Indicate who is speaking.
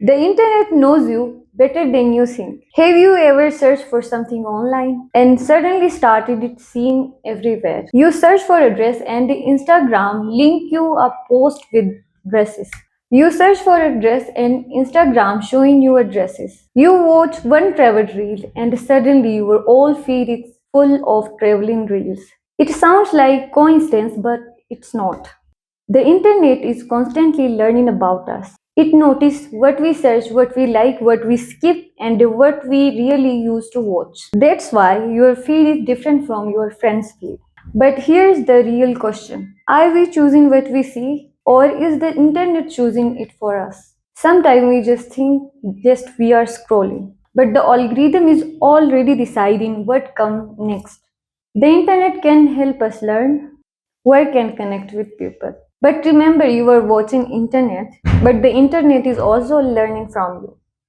Speaker 1: The internet knows you better than you think. Have you ever searched for something online and suddenly started it seen everywhere? You search for a dress and Instagram link you a post with dresses. You search for a dress and Instagram showing you a dresses. You watch one travel reel and suddenly your whole feed is full of traveling reels. It sounds like coincidence, but it's not. The internet is constantly learning about us. It notices what we search, what we like, what we skip, and what we really use to watch. That's why your feed is different from your friend's feed. But here's the real question. Are we choosing what we see, or is the internet choosing it for us? Sometimes we just think just we are scrolling, but the algorithm is already deciding what comes next. The internet can help us learn, work and connect with people. But remember, you are watching internet, but the internet is also learning from you.